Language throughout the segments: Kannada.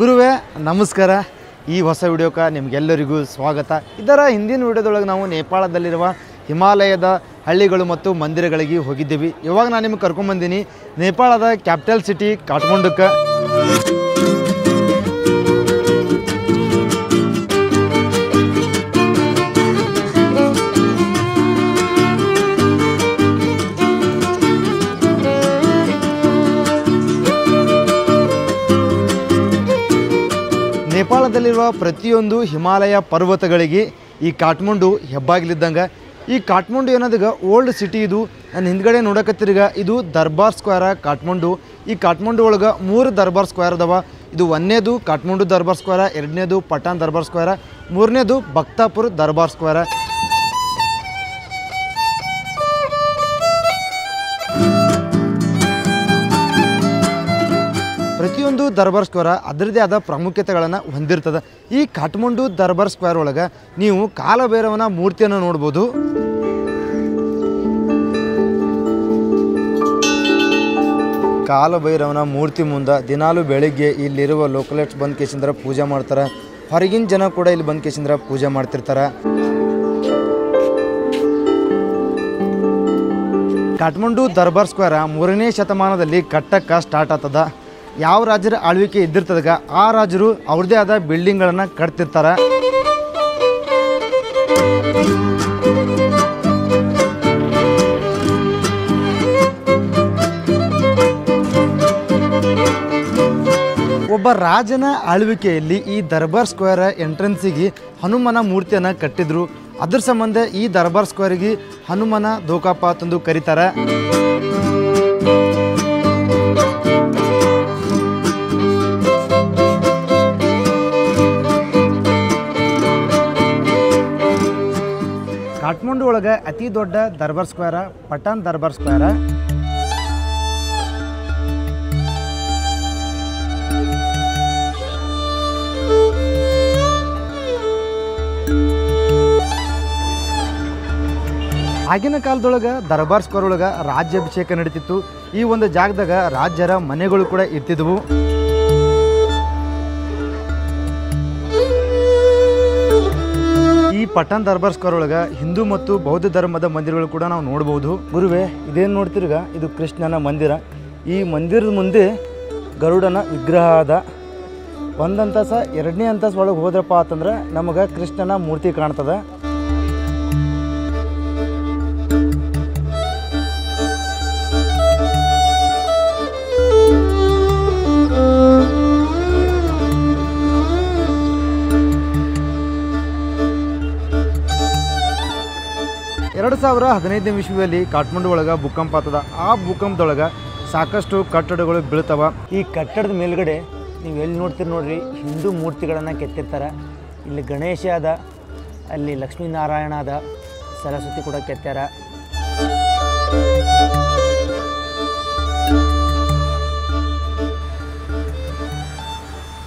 ಗುರುವೇ ನಮಸ್ಕಾರ. ಈ ಹೊಸ ವಿಡಿಯೋಕ್ಕೆ ನಿಮಗೆಲ್ಲರಿಗೂ ಸ್ವಾಗತ. ಇದರ ಹಿಂದಿನ ವಿಡಿಯೋದೊಳಗೆ ನಾವು ನೇಪಾಳದಲ್ಲಿರುವ ಹಿಮಾಲಯದ ಹಳ್ಳಿಗಳು ಮತ್ತು ಮಂದಿರಗಳಿಗೆ ಹೋಗಿದ್ದೀವಿ. ಇವಾಗ ನಾನು ನಿಮಗೆ ಕರ್ಕೊಂಡ್ಬಂದೀನಿ ನೇಪಾಳದ ಕ್ಯಾಪಿಟಲ್ ಸಿಟಿ ಕಾಠ್ಮಂಡುಕ್ಕೆ. ನೇಪಾಳದಲ್ಲಿರುವ ಪ್ರತಿಯೊಂದು ಹಿಮಾಲಯ ಪರ್ವತಗಳಿಗೆ ಈ ಕಾಠ್ಮಂಡು ಹೆಬ್ಬಾಗಿಲಿದ್ದಂಗೆ. ಈ ಕಾಠ್ಮಂಡು ಏನದೀಗ ಓಲ್ಡ್ ಸಿಟಿ. ಇದು ನಾನು ಹಿಂದ್ಗಡೆ ನೋಡಕತ್ತಿರಿಗ ಇದು ದರ್ಬಾರ್ ಸ್ಕ್ವೇರ ಕಾಠ್ಮಂಡು. ಈ ಕಾಠ್ಮಂಡು ಒಳಗೆ 3 ದರ್ಬಾರ್ ಸ್ಕ್ವೇರ್ ಅದಾವ. ಇದು ಒಂದನೇದು ಕಾಠ್ಮಂಡು ದರ್ಬಾರ್ ಸ್ಕ್ವೇರ, ಎರಡನೇದು ಪಟಾನ್ ದರ್ಬಾರ್ ಸ್ಕ್ವೇರ, ಮೂರನೇದು ಭಕ್ತಾಪುರ್ ದರ್ಬಾರ್ ಸ್ಕ್ವೇರ. ಪ್ರತಿಯೊಂದು ದರ್ಬಾರ್ ಸ್ಕ್ವೇರ್ ಅದರದೇ ಆದ ಪ್ರಾಮುಖ್ಯತೆಗಳನ್ನು ಹೊಂದಿರ್ತದೆ. ಈ ಕಾಠ್ಮಂಡು ದರ್ಬಾರ್ ಸ್ಕ್ವೇರ್ ಒಳಗೆ ನೀವು ಕಾಲಭೈರವನ ಮೂರ್ತಿಯನ್ನು ನೋಡ್ಬೋದು. ಕಾಲಭೈರವನ ಮೂರ್ತಿ ಮುಂದೆ ದಿನಾಲು ಬೆಳಿಗ್ಗೆ ಇಲ್ಲಿರುವ ಲೋಕಲೇಟ್ಸ್ ಬಂದು ಕೇಸಿಂದ್ರ ಪೂಜೆ ಮಾಡ್ತಾರೆ. ಹೊರಗಿನ ಜನ ಕೂಡ ಇಲ್ಲಿ ಬಂದು ಕೇಸಿಂದ್ರ ಪೂಜೆ ಮಾಡ್ತಿರ್ತಾರೆ. ಕಾಠ್ಮಂಡು ದರ್ಬಾರ್ ಸ್ಕ್ವೇರ್ 3ನೇ ಶತಮಾನದಲ್ಲಿ ಕಟ್ಟಕ್ಕೆ ಸ್ಟಾರ್ಟ್ ಆಗ್ತದ. ಯಾವ ರಾಜರ ಆಳ್ವಿಕೆ ಇದ್ದಿರ್ತದಾಗ ಆ ರಾಜರು ಅವ್ರದ್ದೇ ಆದ ಬಿಲ್ಡಿಂಗ್ಗಳನ್ನು ಕಟ್ತಿರ್ತಾರೆ. ಒಬ್ಬ ರಾಜನ ಆಳ್ವಿಕೆಯಲ್ಲಿ ಈ ದರ್ಬಾರ್ ಸ್ಕ್ವೇರ್ ಎಂಟ್ರೆನ್ಸಿಗೆ ಹನುಮನ ಮೂರ್ತಿಯನ್ನು ಕಟ್ಟಿದ್ರು. ಅದ್ರ ಸಂಬಂಧ ಈ ದರ್ಬಾರ್ ಸ್ಕ್ವೇರಿಗೆ ಹನುಮನ ದೋಕಾಪ ತಂದು ಕರೀತಾರೆ. ಕಾಠ್ಮಂಡು ಒಳಗೆ ಅತಿ ದೊಡ್ಡ ದರ್ಬಾರ್ ಸ್ಕ್ವೇರ ಪಟಾನ್ ದರ್ಬಾರ್ ಸ್ಕ್ವೇರ. ಆಗಿನ ಕಾಲದೊಳಗೆ ದರ್ಬಾರ್ ಸ್ಕ್ವೇರ್ ಒಳಗೆ ರಾಜ್ಯಾಭಿಷೇಕ ನಡೀತಿತ್ತು. ಈ ಒಂದು ಜಾಗದಾಗ ರಾಜ್ಯರ ಮನೆಗಳು ಕೂಡ ಇರ್ತಿದ್ವು. ಈ ಪಟಾನ್ ದರ್ಬಾರ್ ಸ್ಕ್ವೇರ್ ಒಳಗೆ ಹಿಂದೂ ಮತ್ತು ಬೌದ್ಧ ಧರ್ಮದ ಮಂದಿರಗಳು ಕೂಡ ನಾವು ನೋಡ್ಬೋದು. ಗುರುವೇ ಇದೇನು ನೋಡ್ತಿರ್ಗ ಇದು ಕೃಷ್ಣನ ಮಂದಿರ. ಈ ಮಂದಿರದ ಮುಂದೆ ಗರುಡನ ವಿಗ್ರಹ ಅದ. ಒಂದು ಅಂತಸ 2ನೇ ಅಂತಸ್ ಒಳಗೆ ಹೋದ್ರಪ್ಪ ಅಂತಂದ್ರೆ ನಮಗೆ ಕೃಷ್ಣನ ಮೂರ್ತಿ ಕಾಣ್ತದೆ. ಎರಡು 2015ನೇ ಇಸ್ವಿಯಲ್ಲಿ ಕಾಠ್ಮಂಡು ಒಳಗೆ ಭೂಕಂಪ ಆಗ್ತದ. ಆ ಭೂಕಂಪದೊಳಗೆ ಸಾಕಷ್ಟು ಕಟ್ಟಡಗಳು ಬೀಳ್ತವ. ಈ ಕಟ್ಟಡದ ಮೇಲ್ಗಡೆ ನೀವು ಎಲ್ಲಿ ನೋಡ್ತೀರಿ ನೋಡ್ರಿ, ಹಿಂದೂ ಮೂರ್ತಿಗಳನ್ನು ಕೆತ್ತಿರ್ತಾರೆ. ಇಲ್ಲಿ ಗಣೇಶ ಅದ, ಅಲ್ಲಿ ಲಕ್ಷ್ಮೀನಾರಾಯಣ ಅದ, ಸರಸ್ವತಿ ಕೂಡ ಕೆತ್ತಾರ.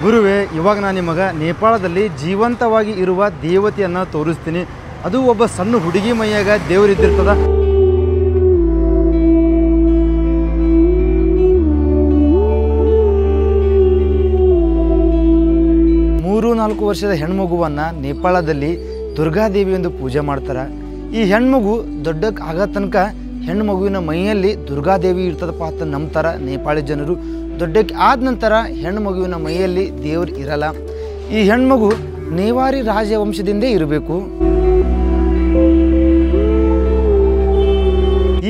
ಗುರುವೇ ಇವಾಗ ನಾನು ನಿಮಗೆ ನೇಪಾಳದಲ್ಲಿ ಜೀವಂತವಾಗಿ ಇರುವ ದೇವತೆಯನ್ನು ತೋರಿಸ್ತೀನಿ. ಅದು ಒಬ್ಬ ಸಣ್ಣ ಹುಡುಗಿ ಮೈಯಾಗ ದೇವರಿದ್ದಿರ್ತದ. 3-4 ವರ್ಷದ ಹೆಣ್ಮಗುವನ್ನು ನೇಪಾಳದಲ್ಲಿ ದುರ್ಗಾದೇವಿ ಎಂದು ಪೂಜೆ ಮಾಡ್ತಾರೆ. ಈ ಹೆಣ್ಮಗು ದೊಡ್ಡಕ್ಕೆ ಆಗೋ ತನಕ ಹೆಣ್ಣು ಮಗುವಿನ ಮೈಯಲ್ಲಿ ದುರ್ಗಾದೇವಿ ಇರ್ತದಪ್ಪ ಅಂತ ನಂಬ್ತಾರೆ ನೇಪಾಳಿ ಜನರು. ದೊಡ್ಡಕ್ಕೆ ಆದ ನಂತರ ಹೆಣ್ಣು ಮಗುವಿನ ಮೈಯಲ್ಲಿ ದೇವರು ಇರಲ್ಲ. ಈ ಹೆಣ್ಮಗು ನೇವಾರಿ ರಾಜವಂಶದಿಂದೇ ಇರಬೇಕು.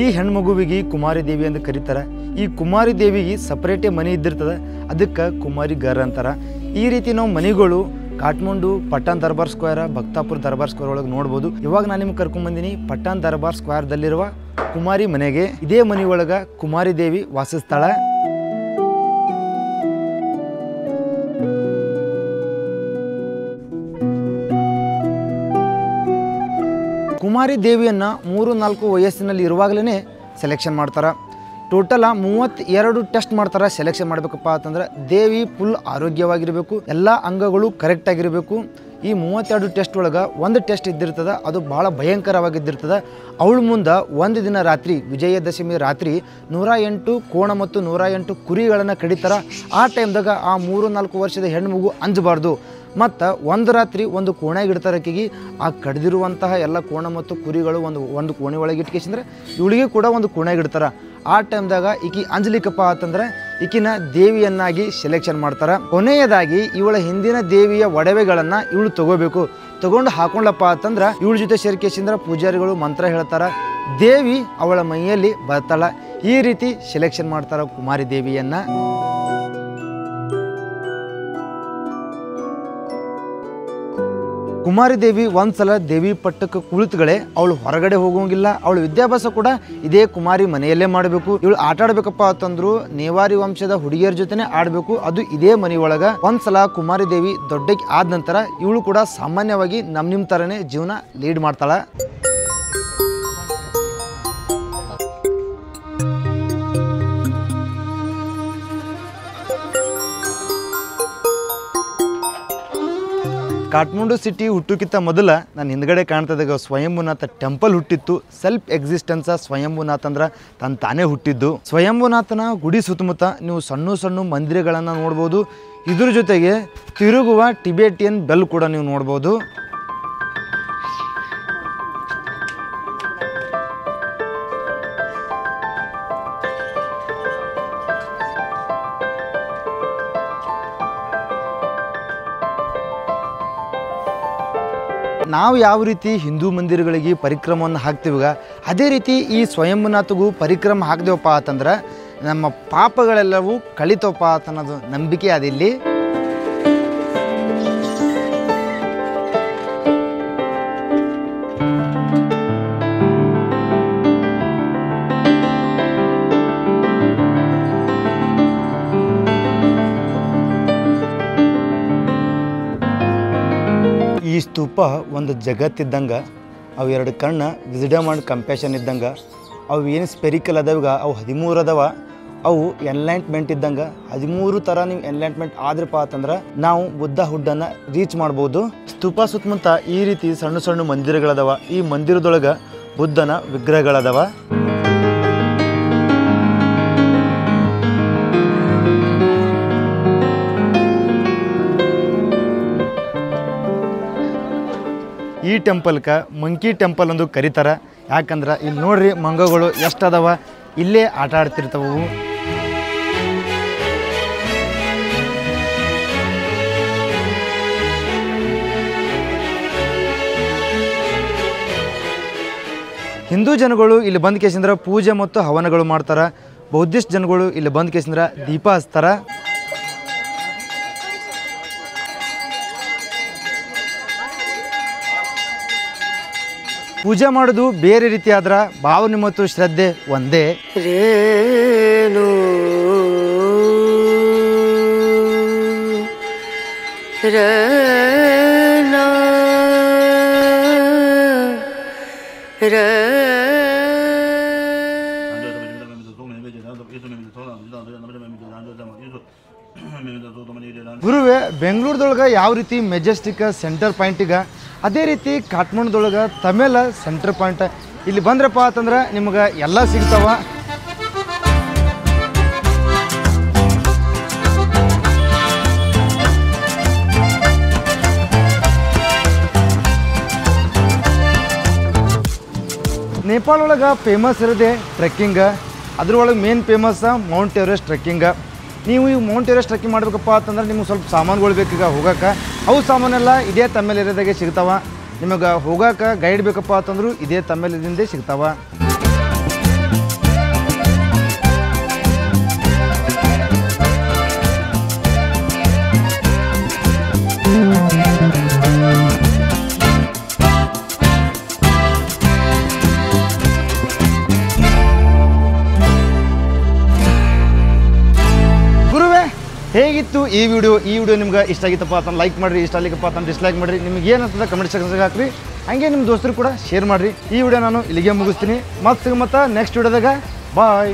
ಈ ಹೆಣ್ಮಗುವಿಗೆ ಕುಮಾರಿ ದೇವಿ ಅಂತ ಕರೀತಾರೆ. ಈ ಕುಮಾರಿ ದೇವಿಗೆ ಸಪ್ರೇಟೇ ಮನೆ ಇದ್ದಿರ್ತದೆ, ಅದಕ್ಕೆ ಕುಮಾರಿ ಗರ್ ಅಂತಾರೆ. ಈ ರೀತಿ ನಾವು ಮನೆಗಳು ಕಾಠ್ಮಂಡು ಪಟಾನ್ ದರ್ಬಾರ್ ಸ್ಕ್ವೇರ್, ಭಕ್ತಾಪುರ್ ದರ್ಬಾರ್ ಸ್ಕ್ವೇರ್ ಒಳಗೆ ನೋಡ್ಬೋದು. ಇವಾಗ ನಾನು ನಿಮ್ಗೆ ಕರ್ಕೊಂಡ್ಬಂದಿನಿ ಪಟಾನ್ ದರ್ಬಾರ್ ಸ್ಕ್ವೇರ್ದಲ್ಲಿರುವ ಕುಮಾರಿ ಮನೆಗೆ. ಇದೇ ಮನೆ ಒಳಗೆ ಕುಮಾರಿ ದೇವಿ ವಾಸಿಸ್ತಾಳೆ. ಕುಮಾರಿ ದೇವಿಯನ್ನು 3-4 ವಯಸ್ಸಿನಲ್ಲಿ ಇರುವಾಗಲೇ ಸೆಲೆಕ್ಷನ್ ಮಾಡ್ತಾರೆ. ಟೋಟಲ 32 ಟೆಸ್ಟ್ ಮಾಡ್ತಾರೆ ಸೆಲೆಕ್ಷನ್ ಮಾಡಬೇಕಪ್ಪ ಅಂತಂದ್ರೆ. ದೇವಿ ಫುಲ್ ಆರೋಗ್ಯವಾಗಿರಬೇಕು, ಎಲ್ಲ ಅಂಗಗಳು ಕರೆಕ್ಟ್ ಆಗಿರಬೇಕು. ಈ 32 ಟೆಸ್ಟ್ ಒಳಗೆ ಒಂದು ಟೆಸ್ಟ್ ಇದ್ದಿರ್ತದೆ, ಅದು ಭಾಳ ಭಯಂಕರವಾಗಿದ್ದಿರ್ತದೆ. ಅವಳ ಮುಂದೆ ಒಂದು ದಿನ ರಾತ್ರಿ, ವಿಜಯದಶಮಿ ರಾತ್ರಿ 108 ಕೋಣ ಮತ್ತು 108 ಕುರಿಗಳನ್ನು ಕಡಿತಾರೆ. ಆ ಟೈಮ್ದಾಗ ಆ 3-4 ವರ್ಷದ ಹೆಣ್ಣು ಮಗು ಅಂಜಬಾರ್ದು. ಮತ್ತು ಒಂದು ರಾತ್ರಿ ಒಂದು ಕೋಣೆಗೆ ಇಡ್ತಾರೆ ಆಕೆಗೆ. ಆ ಕಡ್ದಿರುವಂತಹ ಎಲ್ಲ ಕೋಣ ಮತ್ತು ಕುರಿಗಳು ಒಂದು ಕೋಣೆ ಒಳಗೆ ಇಟ್ಕೇಸಂದ್ರೆ ಇವಳಿಗೆ ಕೂಡ ಒಂದು ಕೋಣೆಗೆ ಇಡ್ತಾರೆ. ಆ ಟೈಮ್ದಾಗ ಈಕಿ ಅಂಜಲಿಕಪ್ಪ ಅಂತಂದ್ರೆ ಈಕಿನ ದೇವಿಯನ್ನಾಗಿ ಸೆಲೆಕ್ಷನ್ ಮಾಡ್ತಾರೆ. ಕೊನೆಯದಾಗಿ ಇವಳ ಹಿಂದಿನ ದೇವಿಯ ಒಡವೆಗಳನ್ನು ಇವಳು ತಗೋಬೇಕು. ತಗೊಂಡು ಹಾಕೊಂಡ್ಲಪ್ಪ ಅಂತಂದ್ರೆ ಇವಳ ಜೊತೆ ಸೇರ್ಕೇಸಿಂದ್ರ ಪೂಜಾರಿಗಳು ಮಂತ್ರ ಹೇಳ್ತಾರೆ. ದೇವಿ ಅವಳ ಮೈಯಲ್ಲಿ ಬರ್ತಾಳ. ಈ ರೀತಿ ಸೆಲೆಕ್ಷನ್ ಮಾಡ್ತಾರೆ ಕುಮಾರಿ ದೇವಿಯನ್ನು. ಕುಮಾರಿ ದೇವಿ ಒಂದ್ಸಲ ದೇವಿ ಪಟ್ಟಕ್ಕೆ ಕುಳಿತುಗಳೇ ಅವಳು ಹೊರಗಡೆ ಹೋಗೋಂಗಿಲ್ಲ. ಅವಳು ವಿದ್ಯಾಭ್ಯಾಸ ಕೂಡ ಇದೇ ಕುಮಾರಿ ಮನೆಯಲ್ಲೇ ಮಾಡಬೇಕು. ಇವಳು ಆಟ ಆಡ್ಬೇಕಪ್ಪ ಅಂತಂದ್ರು ನೇವಾರಿ ವಂಶದ ಹುಡುಗಿಯರ ಜೊತೆನೆ ಆಡಬೇಕು, ಅದು ಇದೇ ಮನೆಯೊಳಗೆ. ಒಂದ್ಸಲ ಕುಮಾರಿ ದೇವಿ ದೊಡ್ಡಕ್ಕೆ ಆದ ನಂತರ ಇವಳು ಕೂಡ ಸಾಮಾನ್ಯವಾಗಿ ನಿಮ್ಮ ಥರನೇ ಜೀವನ ಲೀಡ್ ಮಾಡ್ತಾಳೆ. ಕಾಠ್ಮಂಡು ಸಿಟಿ ಹುಟ್ಟೋಕ್ಕಿಂತ ಮೊದಲ ನಾನು ಹಿಂದ್ಗಡೆ ಕಾಣ್ತದಾಗ ಸ್ವಯಂಭೂನಾಥ ಟೆಂಪಲ್ ಹುಟ್ಟಿತ್ತು. ಸೆಲ್ಫ್ ಎಕ್ಸಿಸ್ಟೆನ್ಸ ಸ್ವಯಂಭೂನಾಥ ಅಂದ್ರೆ ತಾನೇ ಹುಟ್ಟಿದ್ದು. ಸ್ವಯಂಭೂನಾಥನ ಗುಡಿ ಸುತ್ತಮುತ್ತ ನೀವು ಸಣ್ಣ ಸಣ್ಣ ಮಂದಿರಗಳನ್ನು ನೋಡ್ಬೋದು. ಇದ್ರ ಜೊತೆಗೆ ತಿರುಗುವ ಟಿಬೇಟಿಯನ್ ಬೆಲ್ ಕೂಡ ನೀವು ನೋಡ್ಬೋದು. ನಾವು ಯಾವ ರೀತಿ ಹಿಂದೂ ಮಂದಿರಗಳಿಗೆ ಪರಿಕ್ರಮವನ್ನು ಹಾಕ್ತೀವಾಗ ಅದೇ ರೀತಿ ಈ ಸ್ವಯಂಭೂನಾಥಗೂ ಪರಿಕ್ರಮ ಹಾಕ್ದೇವಪ್ಪ ಅಂತಂದ್ರೆ ನಮ್ಮ ಪಾಪಗಳೆಲ್ಲವೂ ಕಳಿತವಪ್ಪ ಅನ್ನೋದು ನಂಬಿಕೆ ಅದಿಲ್ಲಿ. ಈ ಸ್ತೂಪ ಒಂದು ಜಗತ್ತಿದ್ದಂಗೆ, ಅವು 2 ಕಣ್ಣು ವಿಸ್ಡಮ್ ಆ್ಯಂಡ್ ಕಂಪ್ಯಾಷನ್ ಇದ್ದಂಗೆ. ಅವು ಏನು ಸ್ಪೆರಿಕಲ್ ಅದಾವಾಗ ಅವು 13 ಅದಾವ. ಅವು ಎನ್ಲೈಟ್ಮೆಂಟ್ ಇದ್ದಂಗೆ 13 ಥರ ನೀವು ಎನ್ಲೈಟ್ಮೆಂಟ್ ಆದ್ರಪ್ಪ ಅಂತಂದ್ರೆ ನಾವು ಬುದ್ಧ ಹುಡ್ಡನ್ನು ರೀಚ್ ಮಾಡ್ಬೋದು. ಸ್ತೂಪ ಸುತ್ತಮುತ್ತ ಈ ರೀತಿ ಸಣ್ಣ ಸಣ್ಣ ಮಂದಿರಗಳದಾವ. ಈ ಮಂದಿರದೊಳಗೆ ಬುದ್ಧನ ವಿಗ್ರಹಗಳದಾವ. ಈ ಟೆಂಪಲ್ಗೆ ಮಂಕಿ ಟೆಂಪಲ್ ಎಂದು ಕರೀತಾರೆ. ಯಾಕಂದ್ರೆ ಇಲ್ಲಿ ನೋಡ್ರಿ ಮಂಗಗಳು ಎಷ್ಟು ಅದಾವ, ಇಲ್ಲೇ ಆಟ ಆಡ್ತಿರ್ತಾವು. ಹಿಂದೂ ಜನಗಳು ಇಲ್ಲಿ ಬಂದ ಕೇಸಿಂದ್ರ ಪೂಜೆ ಮತ್ತು ಹವನಗಳು ಮಾಡ್ತಾರೆ. ಬೌದ್ಧಿಸ್ಟ್ ಜನಗಳು ಇಲ್ಲಿ ಬಂದ ಕೇಸಿಂದ್ರ ದೀಪ ಹಚ್ತಾರೆ. ಪೂಜೆ ಮಾಡೋದು ಬೇರೆ ರೀತಿ ಆದ್ರೆ ಭಾವನೆ ಮತ್ತು ಶ್ರದ್ಧೆ ಒಂದೇ. ರೇಣು ಗುರುವೇ, ಬೆಂಗಳೂರದೊಳಗೆ ಯಾವ ರೀತಿ ಮೆಜೆಸ್ಟಿಕ್ ಸೆಂಟರ್ ಪಾಯಿಂಟಿಗೆ ಅದೇ ರೀತಿ ಕಾಠ್ಮಂಡುದೊಳಗೆ ತಮೇಲ ಸೆಂಟರ್ ಪಾಯಿಂಟ್. ಇಲ್ಲಿ ಬಂದ್ರಪ್ಪ ಅಂತಂದ್ರೆ ನಿಮ್ಗೆ ಎಲ್ಲ ಸಿಗ್ತಾವ. ನೇಪಾಳ ಒಳಗೆ ಫೇಮಸ್ ಇರೋದೆ ಟ್ರೆಕ್ಕಿಂಗ್. ಅದ್ರೊಳಗೆ main famous Mount Everest trekking. ನೀವು ಈ ಮೌಂಟ್ ಎವರೆಸ್ಟ್ ಟ್ರೆಕ್ಕಿಂಗ್ ಮಾಡಬೇಕಪ್ಪ ಅಂತಂದ್ರೆ ನಿಮ್ಗೆ ಸ್ವಲ್ಪ ಸಾಮಾನುಗಳು ಬೇಕೀಗ ಹೋಗೋಕೆ. ಅವು ಸಾಮಾನೆಲ್ಲ ಇದೇ ತಮ್ಮೇಲೆ ಏರಿಯಾದಾಗೆ ಸಿಗ್ತಾವ. ನಿಮಗೆ ಹೋಗೋಕೆ ಗೈಡ್ ಬೇಕಪ್ಪ ಅಂತಂದ್ರು ಇದೇ ತಮ್ಮೇಲಿಂದೇ ಸಿಗ್ತಾವ. ಹೇಗಿತ್ತು ಈ ವಿಡಿಯೋ ನಿಮ್ಗೆ ಇಷ್ಟ ಆಗಿತ್ತಪ್ಪ ಅಂತ ಲೈಕ್ ಮಾಡಿರಿ, ಇಷ್ಟ ಆಗಿತ್ತಪ್ಪ ಅಂತ ಡಿಸ್ಲೈಕ್ ಮಾಡಿರಿ. ನಿಮ್ಗೆ ಏನು ಅನ್ಸುತ್ತೆ ಕಮೆಂಟ್ ಸೆಕ್ಷನ್ಗೆ ಹಾಕ್ರಿ. ಹಾಗೆ ನಿಮ್ಮ ದೋಸ್ತರು ಕೂಡ ಶೇರ್ ಮಾಡಿರಿ. ಈ ವಿಡಿಯೋ ನಾನು ಇಲ್ಲಿಗೆ ಮುಗಿಸ್ತೀನಿ. ಮತ್ತೆ ನೆಕ್ಸ್ಟ್ ವಿಡಿಯೋದಾಗ ಬಾಯ್.